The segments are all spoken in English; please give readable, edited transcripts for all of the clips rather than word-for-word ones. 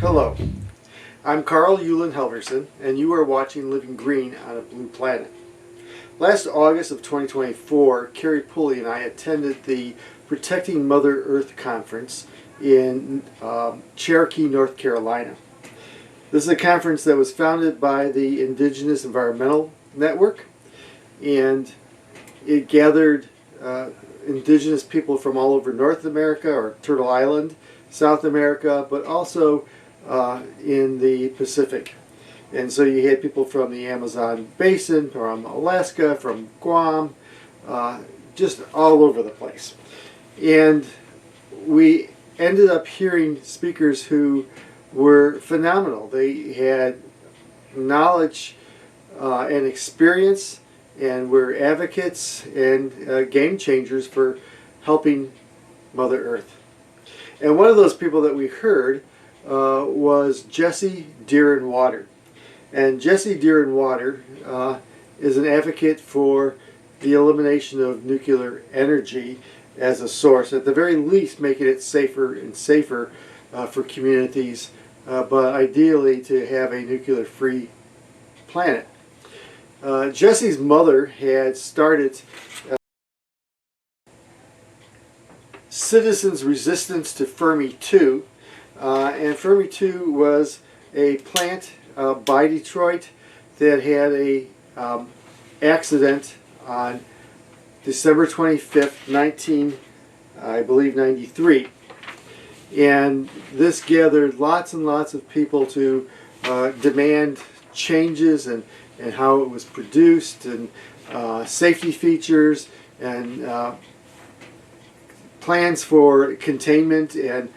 Hello, I'm Carl Euland Helverson, and you are watching Living Green on a Blue Planet. Last August of 2024, Carrie Pulley and I attended the Protecting Mother Earth Conference in Cherokee, North Carolina. This is a conference that was founded by the Indigenous Environmental Network, and it gathered indigenous people from all over North America, or Turtle Island, South America, but also in the Pacific. And so you had people from the Amazon Basin, from Alaska, from Guam, just all over the place. And we ended up hearing speakers who were phenomenal. They had knowledge and experience, and were advocates and game changers for helping Mother Earth. And one of those people that we heard was Jessie Deerin-Water. And Jessie Deerin-Water is an advocate for the elimination of nuclear energy as a source, at the very least making it safer and safer for communities, but ideally to have a nuclear-free planet. Jessie's mother had started Citizens Resistance to Fermi 2, and Fermi 2 was a plant by Detroit that had a accident on December 25th, I believe 93. And this gathered lots and lots of people to demand changes and how it was produced, and safety features, and plans for containment, and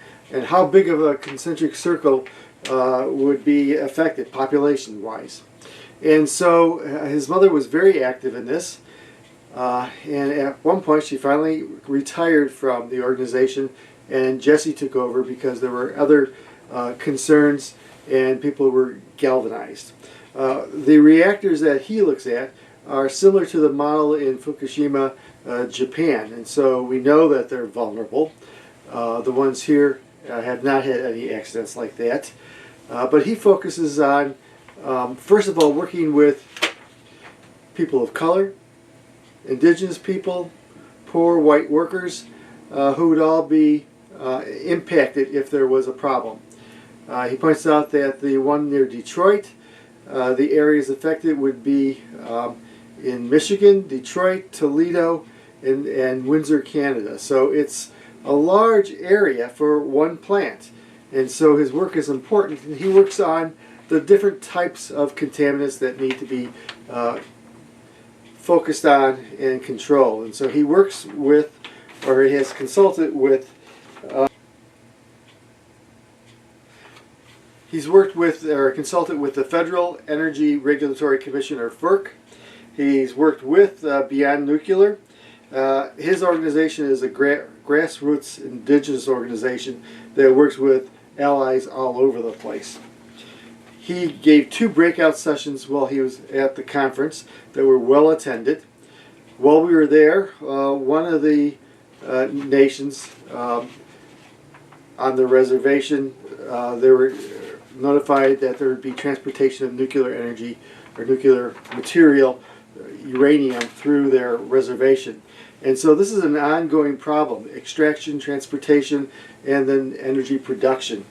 how big of a concentric circle would be affected population-wise. And so his mother was very active in this, and at one point she finally retired from the organization, and Jessie took over because there were other concerns and people were galvanized. The reactors that he looks at are similar to the model in Fukushima, Japan, and so we know that they're vulnerable. The ones here have not had any accidents like that. But he focuses on, first of all, working with people of color, indigenous people, poor white workers, who would all be impacted if there was a problem. He points out that the one near Detroit, the areas affected would be in Michigan, Detroit, Toledo, and Windsor, Canada. So it's a large area for one plant. And so his work is important, and he works on the different types of contaminants that need to be focused on and controlled. And so he works with, or he has consulted with, he's worked with or consulted with the Federal Energy Regulatory Commission, or FERC. He's worked with Beyond Nuclear. His organization is a grassroots indigenous organization that works with allies all over the place. He gave 2 breakout sessions while he was at the conference that were well attended. While we were there, one of the nations on the reservation, they were notified that there would be transportation of nuclear energy or nuclear material, uranium, through their reservation. And so this is an ongoing problem: extraction, transportation, and then energy production.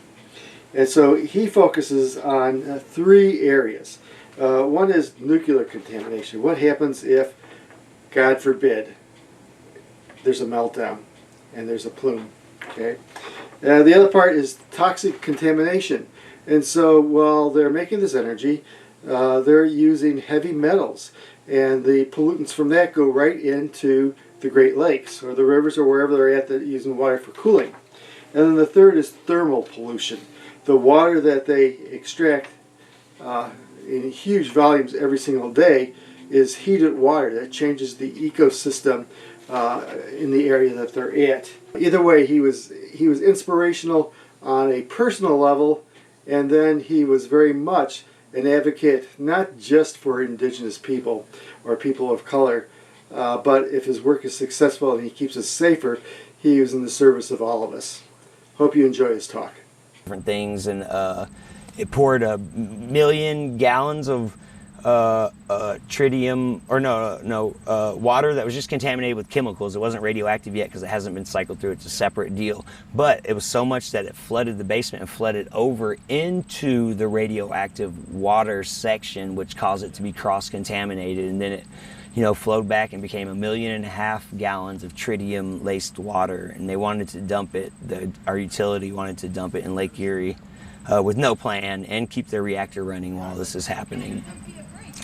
And so he focuses on 3 areas. One is nuclear contamination. What happens if, God forbid, there's a meltdown and there's a plume? Okay. The other part is toxic contamination. And so while they're making this energy, they're using heavy metals, and the pollutants from that go right into the Great Lakes or the rivers or wherever they're at, that using water for cooling. And then the third is thermal pollution. The water that they extract in huge volumes every single day is heated water that changes the ecosystem in the area that they're at. Either way, he was inspirational on a personal level, and then he was very much an advocate not just for indigenous people or people of color, but if his work is successful and he keeps us safer, he is in the service of all of us. Hope you enjoy his talk. different things, and it poured 1,000,000 gallons of tritium, or water that was just contaminated with chemicals. It wasn't radioactive yet because it hasn't been cycled through. It's a separate deal. But it was so much that it flooded the basement and flooded over into the radioactive water section, which caused it to be cross-contaminated. And then it, flowed back and became 1.5 million gallons of tritium-laced water. And they wanted to dump it. Our utility wanted to dump it in Lake Erie with no plan and keep their reactor running while this is happening.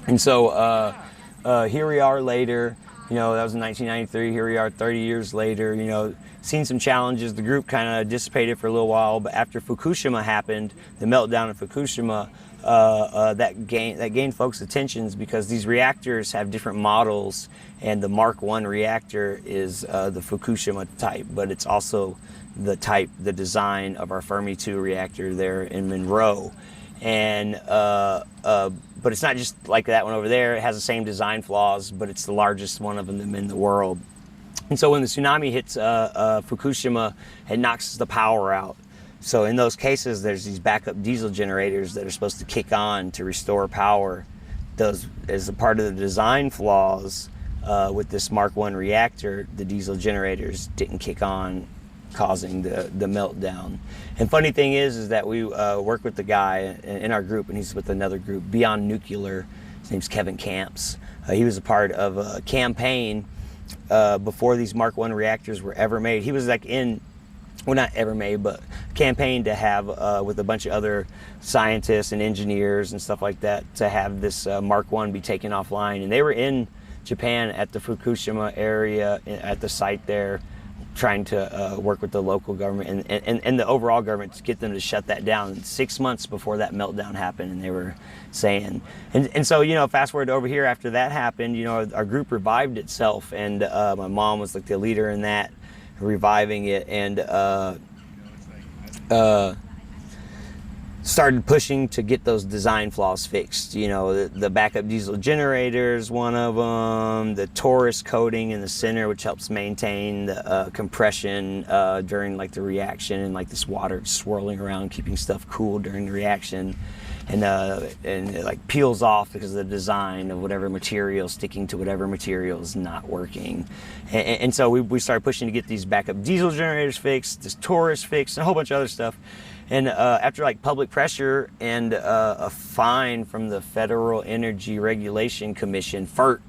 And so here we are later, that was in 1993, here we are 30 years later, seen some challenges. The group kind of dissipated for a little while, but after Fukushima happened, the meltdown of Fukushima, that gained folks' attentions because these reactors have different models, and the Mark I reactor is the Fukushima type, but it's also the design of our Fermi 2 reactor there in Monroe. And but it's not just like that one over there. It has the same design flaws, but it's the largest one of them in the world. And so when the tsunami hits Fukushima, it knocks the power out. So in those cases, there's these backup diesel generators that are supposed to kick on to restore power. Those, as a part of the design flaws with this Mark I reactor, the diesel generators didn't kick on, causing the meltdown. And funny thing is that we work with the guy in our group, and he's with another group, Beyond Nuclear. His name's Kevin Camps. He was a part of a campaign before these Mark I reactors were ever made. He was like not ever made, but campaigned to have with a bunch of other scientists and engineers and stuff like that, to have this Mark I be taken offline. And they were in Japan at the Fukushima area, at the site there, trying to work with the local government and the overall government to get them to shut that down 6 months before that meltdown happened. And they were saying, and so, fast forward over here after that happened, our group revived itself, and my mom was like the leader in that, reviving it, and started pushing to get those design flaws fixed. The backup diesel generators, one of them, the torus coating in the center, which helps maintain the compression during like the reaction, and like this water swirling around, keeping stuff cool during the reaction. And it like peels off because of the design of whatever material sticking to whatever material is not working. And so we started pushing to get these backup diesel generators fixed, this torus fixed, and a whole bunch of other stuff. And after like public pressure and a fine from the Federal Energy Regulation Commission, FERC,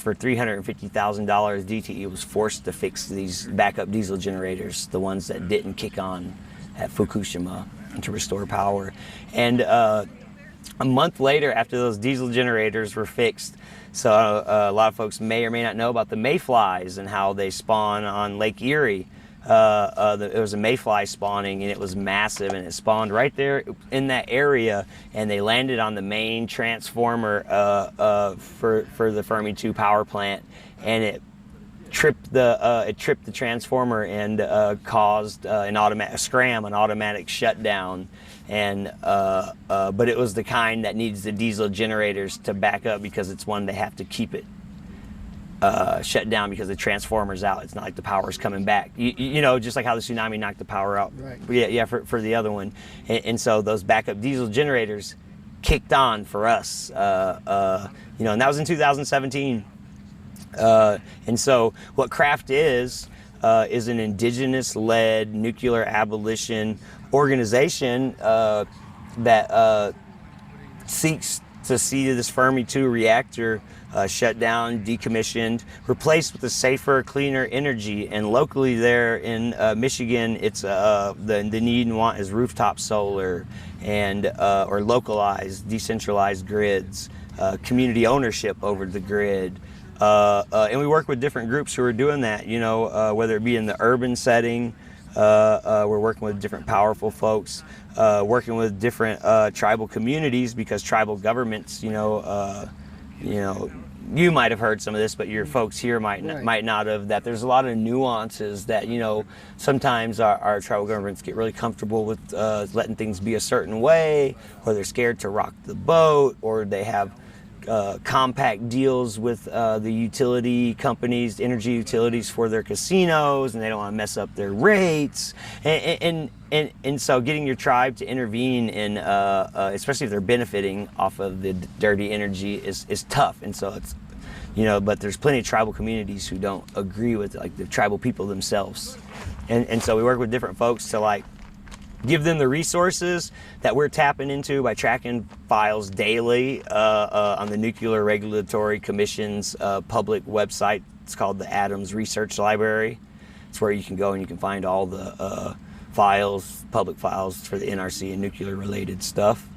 for $350,000, DTE was forced to fix these backup diesel generators, the ones that didn't kick on at Fukushima, to restore power. And a month later, after those diesel generators were fixed, so a lot of folks may or may not know about the mayflies and how they spawn on Lake Erie. It was a mayfly spawning, and it was massive, and it spawned right there in that area, and they landed on the main transformer for the Fermi 2 power plant, and it tripped the transformer and caused an automatic shutdown. And but it was the kind that needs the diesel generators to back up, because it's one they have to keep it shut down because the transformer's out. It's not like the power's coming back. Just like how the tsunami knocked the power out. Right. Yeah, for the other one. And so those backup diesel generators kicked on for us. And that was in 2017. And so what CRAFT is an indigenous-led nuclear abolition organization that seeks to see this Fermi 2 reactor shut down, decommissioned, replaced with a safer, cleaner energy. And locally there in Michigan, it's the need and want is rooftop solar and or localized, decentralized grids, community ownership over the grid. And we work with different groups who are doing that, whether it be in the urban setting. We're working with different powerful folks, working with different tribal communities, because tribal governments, you might have heard some of this, but your folks here might not have, that there's a lot of nuances that, sometimes our tribal governments get really comfortable with letting things be a certain way, or they're scared to rock the boat, or they have compact deals with the utility companies, energy utilities for their casinos, and they don't want to mess up their rates. And so getting your tribe to intervene in, especially if they're benefiting off of the dirty energy, is tough. And so it's, but there's plenty of tribal communities who don't agree with like the tribal people themselves. And so we work with different folks to like give them the resources that we're tapping into by tracking files daily on the Nuclear Regulatory Commission's public website. It's called the Adams Research Library. It's where you can go and you can find all the files, public files for the NRC and nuclear-related stuff.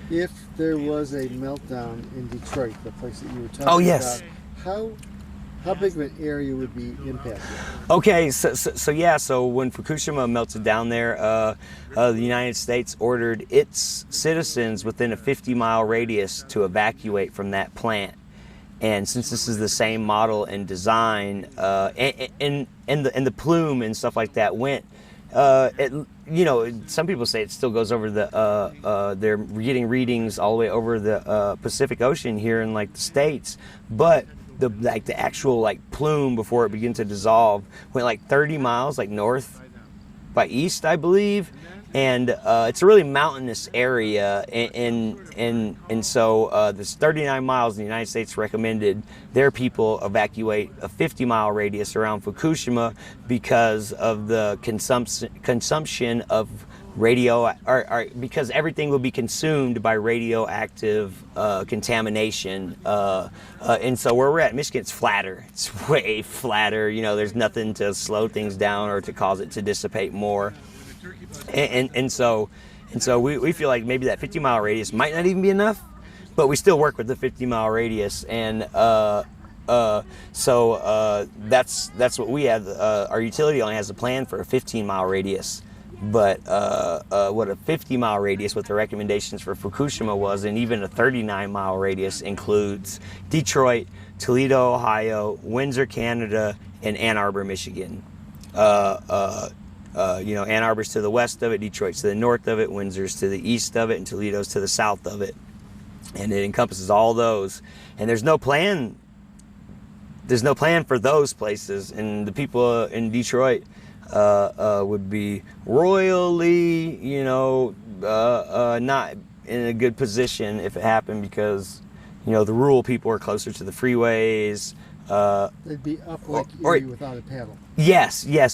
If there was a meltdown in Detroit, the place that you were talking yes. about, how big of an area would be impacted? Okay, so when Fukushima melted down there, the United States ordered its citizens within a 50-mile radius to evacuate from that plant. And since this is the same model and design, and the plume and stuff like that went, some people say it still goes over they're getting readings all the way over the Pacific Ocean here in like the States, but the actual like plume before it began to dissolve went like 30 miles like north by east, I believe, and it's a really mountainous area, and so this 39 miles, the United States recommended their people evacuate a 50-mile radius around Fukushima because of the consumption of because everything will be consumed by radioactive contamination. And so where we're at, Michigan, it's flatter. It's way flatter. There's nothing to slow things down or to cause it to dissipate more. And so we feel like maybe that 50-mile radius might not even be enough, but we still work with the 50-mile radius. And so that's what we have. Our utility only has a plan for a 15-mile radius. But what a 50-mile radius with the recommendations for Fukushima was, and even a 39-mile radius includes Detroit, Toledo, Ohio, Windsor, Canada, and Ann Arbor, Michigan. Ann Arbor's to the west of it, Detroit's to the north of it, Windsor's to the east of it, and Toledo's to the south of it. And it encompasses all those. And there's no plan for those places, and the people in Detroit would be royally, not in a good position if it happened, because, the rural people are closer to the freeways. They'd be up like Erie without a paddle. Yes, yeah.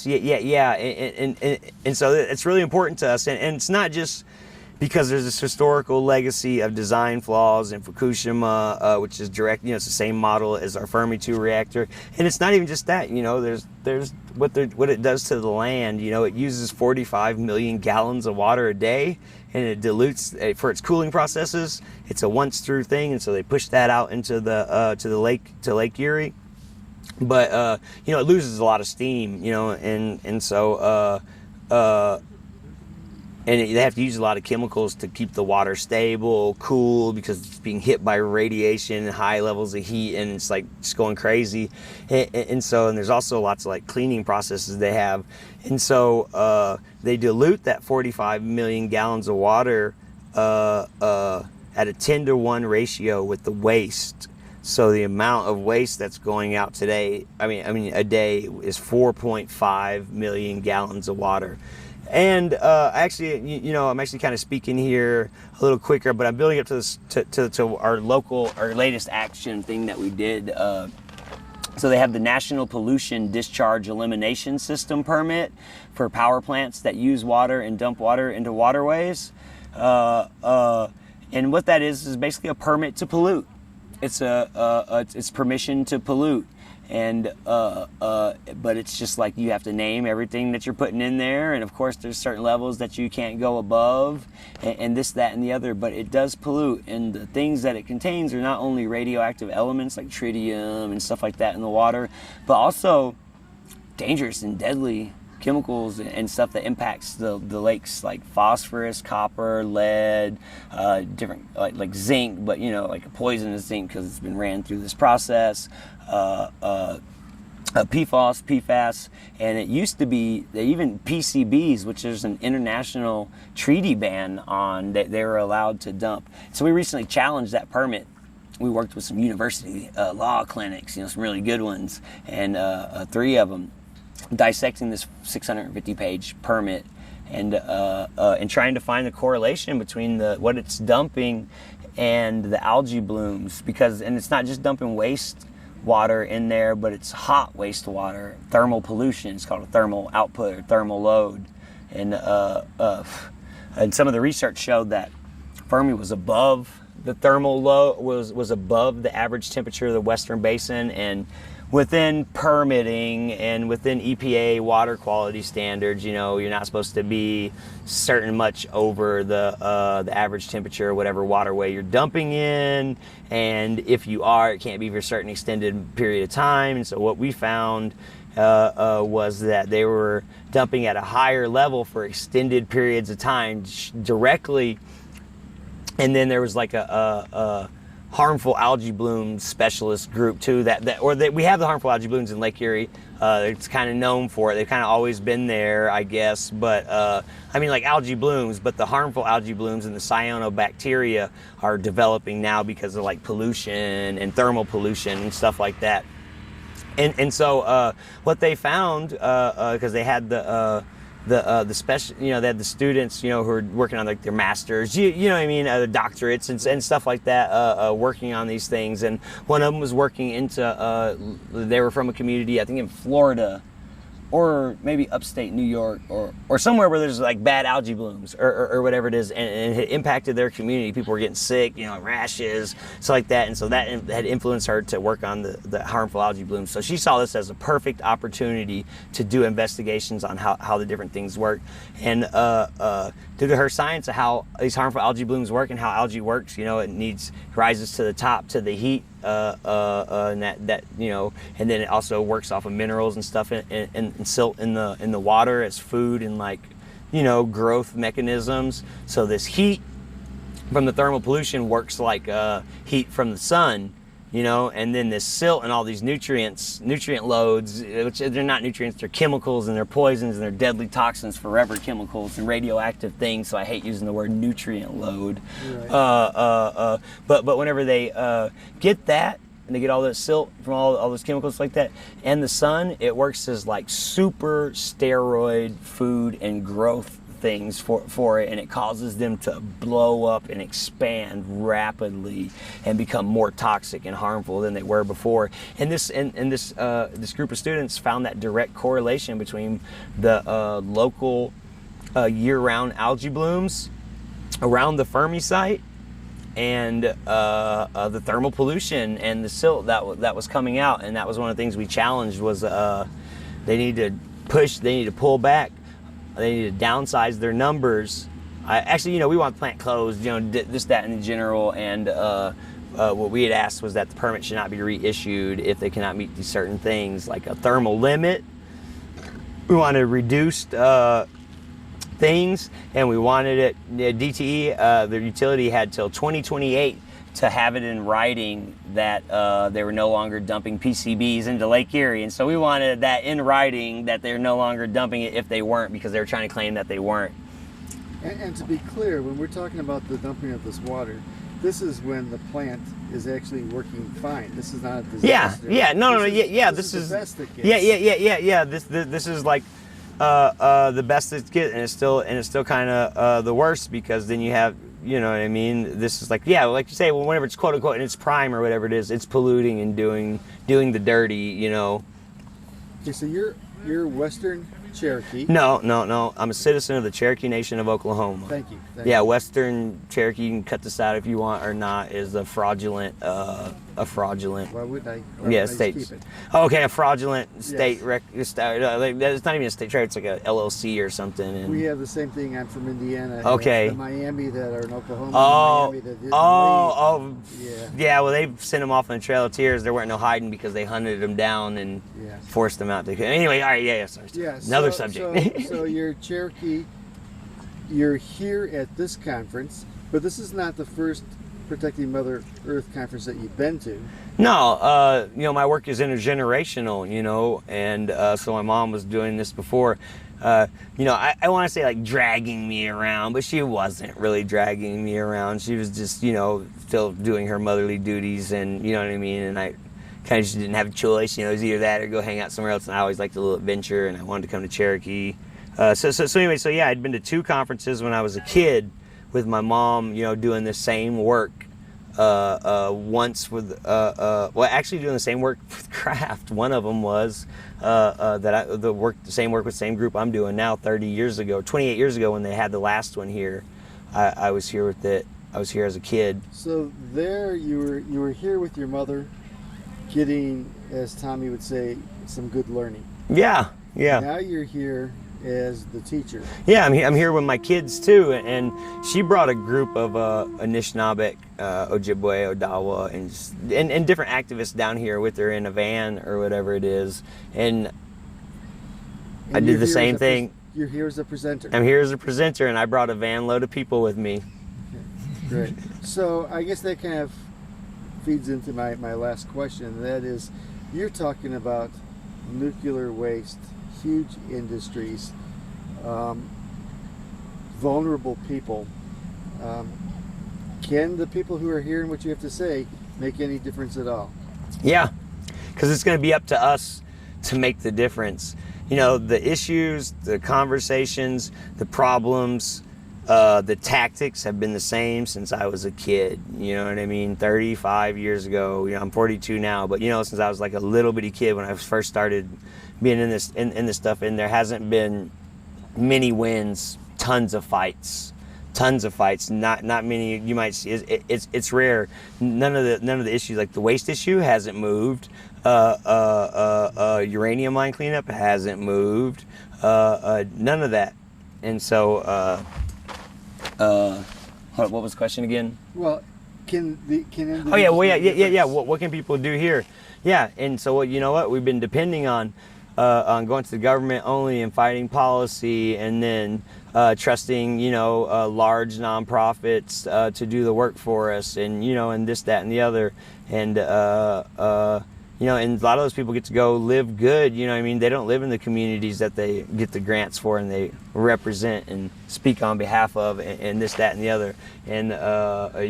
And so it's really important to us, and it's not just because there's this historical legacy of design flaws in Fukushima, which is direct, it's the same model as our Fermi 2 reactor. And it's not even just that, there's what it does to the land. It uses 45 million gallons of water a day, and it dilutes for its cooling processes. It's a once through thing, and so they push that out into to Lake Erie. But it loses a lot of steam, and so and they have to use a lot of chemicals to keep the water stable, cool, because it's being hit by radiation and high levels of heat, and it's like just going crazy. And there's also lots of like cleaning processes they have. And so they dilute that 45 million gallons of water at a 10-to-1 ratio with the waste. So the amount of waste that's going out today, a day, is 4.5 million gallons of water. And actually, I'm actually kind of speaking here a little quicker, but I'm building up to this to our latest action thing that we did. So they have the National Pollution Discharge Elimination System permit for power plants that use water and dump water into waterways. And what that is basically a permit to pollute. It's it's permission to pollute. And but it's just like you have to name everything that you're putting in there, and of course there's certain levels that you can't go above, and this, that, and the other. But it does pollute, and the things that it contains are not only radioactive elements like tritium and stuff like that in the water, but also dangerous and deadly chemicals and stuff that impacts the lakes, like phosphorus, copper, lead, different like zinc, but like a poisonous zinc because it's been ran through this process. PFOS, PFAS, and it used to be that even PCBs, which is an international treaty ban on, that they were allowed to dump. So we recently challenged that permit we worked with some university law clinics, some really good ones, and 3 of them, dissecting this 650-page permit and trying to find the correlation between what it's dumping and the algae blooms, and it's not just dumping waste water in there, but it's hot wastewater, thermal pollution. It's called a thermal output or thermal load, and some of the research showed that Fermi was above the thermal load, was above the average temperature of the Western Basin, and within permitting and within EPA water quality standards, you're not supposed to be certain much over the average temperature of whatever waterway you're dumping in, and if you are, it can't be for a certain extended period of time. And so what we found was that they were dumping at a higher level for extended periods of time directly, and then there was like a harmful algae bloom specialist group too, we have the harmful algae blooms in Lake Erie. It's kind of known for it. They've kind of always been there, I guess, but like algae blooms, but the harmful algae blooms and the cyanobacteria are developing now because of like pollution and thermal pollution and stuff like that. And so what they found, because they had the special, they had the students, who are working on like their masters, the doctorates and stuff like that, working on these things. And one of them was working they were from a community, I think in Florida, or maybe upstate New York, or somewhere where there's like bad algae blooms or whatever it is, and it impacted their community. People were getting sick, rashes, stuff like that, and so that had influenced her to work on the harmful algae blooms. So she saw this as a perfect opportunity to do investigations on how the different things work, and due to her science of how these harmful algae blooms work and how algae works, it rises to the top to the heat, and and then it also works off of minerals and stuff and silt in the water as food and growth mechanisms. So this heat from the thermal pollution works like heat from the sun, and then this silt and all these nutrient loads, which they're not nutrients, they're chemicals and they're poisons and they're deadly toxins, forever chemicals and radioactive things. So I hate using the word nutrient load. Right. But whenever they get that, and they get all that silt from all those chemicals like that, and the sun, it works as like super steroid food and growth things for it, and it causes them to blow up and expand rapidly and become more toxic and harmful than they were before. And this group of students found that direct correlation between the local year-round algae blooms around the Fermi site and the thermal pollution and the silt that was coming out. And that was one of the things we challenged was they need to pull back. They need to downsize their numbers. We want the plant closed, this, that, in general. And what we had asked was that the permit should not be reissued if they cannot meet these certain things, like a thermal limit. We wanted reduced things, and we wanted it, DTE, the utility had till 2028 to have it in writing that they were no longer dumping PCBs into Lake Erie. And so we wanted that in writing that they're no longer dumping it if they weren't, because they were trying to claim that they weren't. And to be clear, when we're talking about the dumping of this water, this is when the plant is actually working fine. This is not a disaster. This is the best it gets. This is like the best it gets, and it's still kind of the worst, because then you have, this is like you say, well, whenever it's quote unquote in its prime or whatever it is, it's polluting and doing the dirty, Okay, so you're Western Cherokee. No. I'm a citizen of the Cherokee Nation of Oklahoma. Thank you. Western Cherokee, you can cut this out if you want or not, is a fraudulent. Why would I? State. Keep it? Okay, a fraudulent state. Yes. It's not even a state trade. It's like a LLC or something. And we have the same thing. I'm from Indiana. Okay. The Miami that are in Oklahoma. Miami that didn't leave. Yeah. Well, they sent them off on the Trail of Tears. There weren't no hiding because they hunted them down and forced them out. Anyway, all right. Sorry. Yeah. Another subject. So you're Cherokee. You're here at this conference, but this is not the first Protecting Mother Earth conference that you've been to. No, my work is intergenerational, and so my mom was doing this before. I want to say like dragging me around, but she wasn't really dragging me around. She was just, still doing her motherly duties, and you know what I mean. And I kind of just didn't have a choice. It was either that or go hang out somewhere else. And I always liked a little adventure, and I wanted to come to Cherokee. So yeah, I'd been to 2 conferences when I was a kid with my mom, doing the same work. Once with actually doing the same work with craft. One of them was the same work with the same group I'm doing now. 28 years ago when they had the last one here, I was here with it. I was here as a kid. So there you were here with your mother, getting, as Tommy would say, some good learning. Yeah. Now you're here as the teacher. Yeah, I'm here with my kids too, and she brought a group of Anishinaabe, Ojibwe, Odawa, and different activists down here with her in a van or whatever it is, and I did the same thing. You're here as a presenter. I'm here as a presenter, and I brought a van load of people with me. Okay, great. So I guess that kind of feeds into my last question, and that is, you're talking about nuclear waste, huge industries, vulnerable people. Can the people who are hearing what you have to say make any difference at all? Yeah, because it's going to be up to us to make the difference. The issues, the conversations, the problems, the tactics have been the same since I was a kid. You know what I mean? 35 years ago. I'm 42 now, but since I was like a little bitty kid when I first started being in this stuff, and there hasn't been many wins, tons of fights, not many. You might see it's rare. None of the issues, like the waste issue hasn't moved. Uranium mine cleanup hasn't moved. None of that. And so what was the question again? Well, can what can people do here? Yeah, and so you know what, we've been depending on going to the government only and fighting policy, and then trusting large nonprofits to do the work for us, and and this, that, and the other, and and a lot of those people get to go live good. They don't live in the communities that they get the grants for and they represent and speak on behalf of, and this, that, and the other. And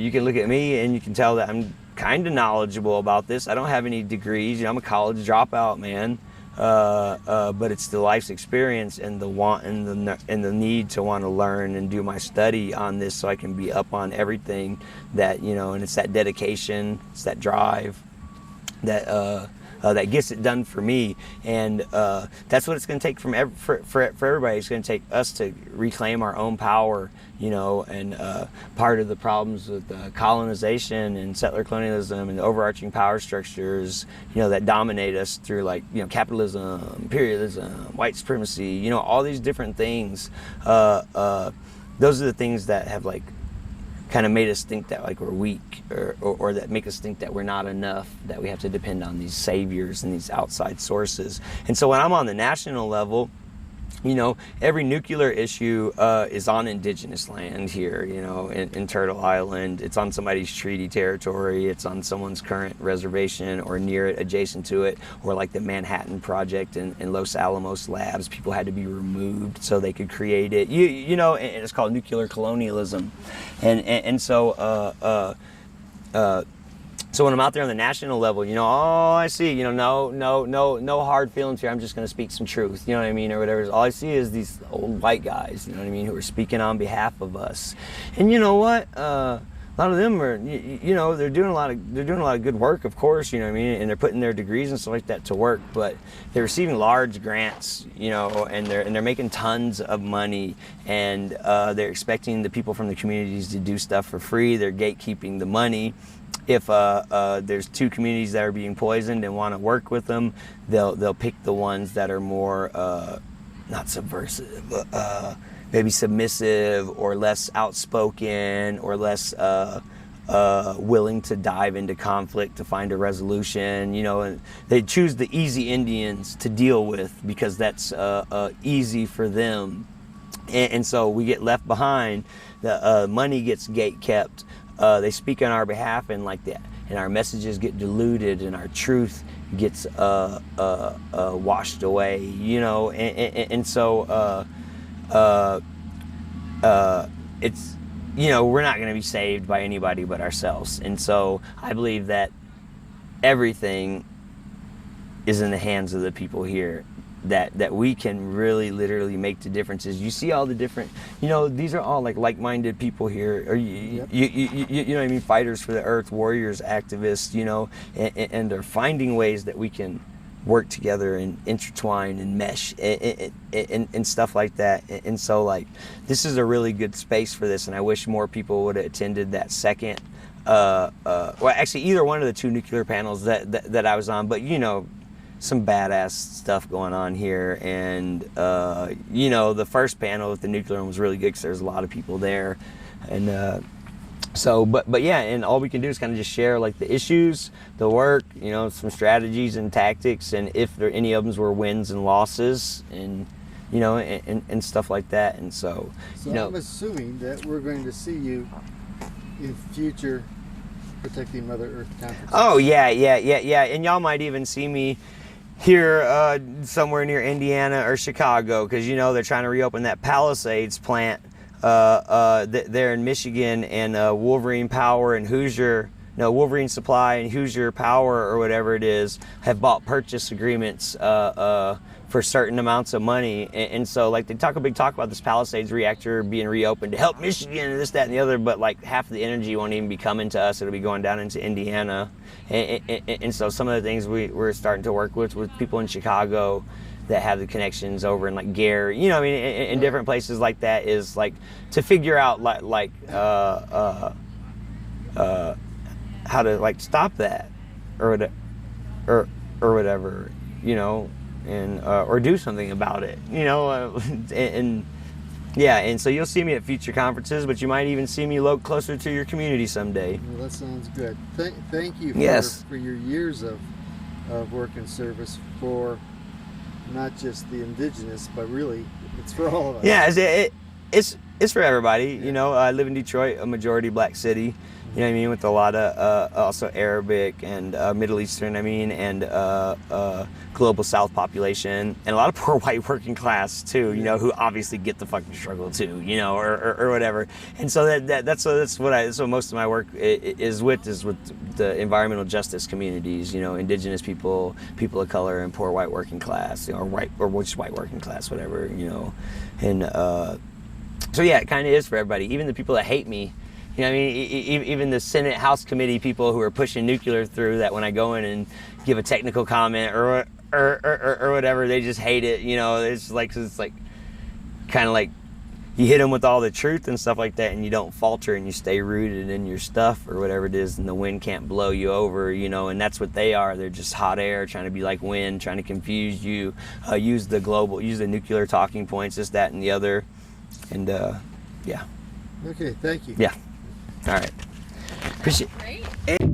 you can look at me and you can tell that I'm kind of knowledgeable about this. I don't have any degrees. I'm a college dropout, man. But it's the life's experience and the want and the need to want to learn and do my study on this, so I can be up on everything that and it's that dedication, it's that drive that gets it done for me, and that's what it's going to take for everybody. It's going to take us to reclaim our own power, and part of the problems with colonization and settler colonialism and the overarching power structures, that dominate us through capitalism, imperialism, white supremacy, all these different things. Those are the things that have kind of made us think that we're weak, or that make us think that we're not enough, that we have to depend on these saviors and these outside sources. And so when I'm on the national level, every nuclear issue is on indigenous land here, in Turtle Island. It's on somebody's treaty territory. It's on someone's current reservation or near it, adjacent to it, or like the Manhattan Project in Los Alamos Labs. People had to be removed so they could create it. And it's called nuclear colonialism. And so so when I'm out there on the national level, I see, no hard feelings here. I'm just going to speak some truth, or whatever. All I see is these old white guys, who are speaking on behalf of us. And you know what? A lot of them are, they're doing a lot of good work, of course, and they're putting their degrees and stuff like that to work, but they're receiving large grants, and they're making tons of money, and they're expecting the people from the communities to do stuff for free. They're gatekeeping the money. If there's 2 communities that are being poisoned and want to work with them, they'll pick the ones that are more not subversive, but maybe submissive, or less outspoken, or less willing to dive into conflict to find a resolution. And they choose the easy Indians to deal with because that's easy for them, and so we get left behind. The money gets gate kept. they speak on our behalf, and like that, and our messages get diluted, and our truth gets washed away, you know, and so it's, you know, we're not going to be saved by anybody but ourselves. And so I believe that everything is in the hands of the people here, that we can really literally make the differences. You see all the different, you know, these are all like-minded people here, or you know what I mean, fighters for the earth, warriors, activists, you know, and they're finding ways that we can work together and intertwine and mesh and stuff like that. And so like, this is a really good space for this, and I wish more people would have attended that second well, actually either one of the 2 nuclear panels that I was on, but you know, some badass stuff going on here. And you know, the first panel with the nuclear one was really good because there's a lot of people there. And so, but yeah, and all we can do is kind of just share like the issues, the work, you know, some strategies and tactics, and if there any of them were wins and losses, and you know, and stuff like that. And so you know, I'm assuming that we're going to see you in future Protecting Mother Earth conferences. Oh yeah, and y'all might even see me here somewhere near Indiana or Chicago, because you know they're trying to reopen that Palisades plant there in Michigan, and Wolverine Power and Wolverine Supply and Hoosier Power or whatever it is have bought purchase agreements for certain amounts of money, and so like they talk about this Palisades reactor being reopened to help Michigan and this, that, and the other, but like half the energy won't even be coming to us. It'll be going down into Indiana, and so some of the things we're starting to work with people in Chicago that have the connections over in like Gary, you know, I mean, in different places like that, is like to figure out how to like stop that or whatever, you know, and or do something about it, you know, and yeah, and so you'll see me at future conferences, but you might even see me closer to your community someday. Well, that sounds good. Thank you for your years of work and service for not just the indigenous, but really it's for all of us. Yeah, it's for everybody. You know, I live in Detroit, a majority black city. You know what I mean, with a lot of also Arabic and Middle Eastern, I mean, and global South population, and a lot of poor white working class too. You know, who obviously get the fucking struggle too. You know, or whatever. And so that's what most of my work is with the environmental justice communities. You know, indigenous people of color, and poor white working class, you know, or just white working class, whatever. You know, and so yeah, it kind of is for everybody, even the people that hate me. You know what I mean? Even the Senate House committee people who are pushing nuclear through, that when I go in and give a technical comment or whatever, they just hate it. You know, it's like kind of like you hit them with all the truth and stuff like that, and you don't falter, and you stay rooted in your stuff or whatever it is, and the wind can't blow you over. You know, and that's what they are. They're just hot air trying to be like wind, trying to confuse you. Use the nuclear talking points, this, that, and the other, and yeah. Okay, thank you. Yeah. All right. Appreciate it.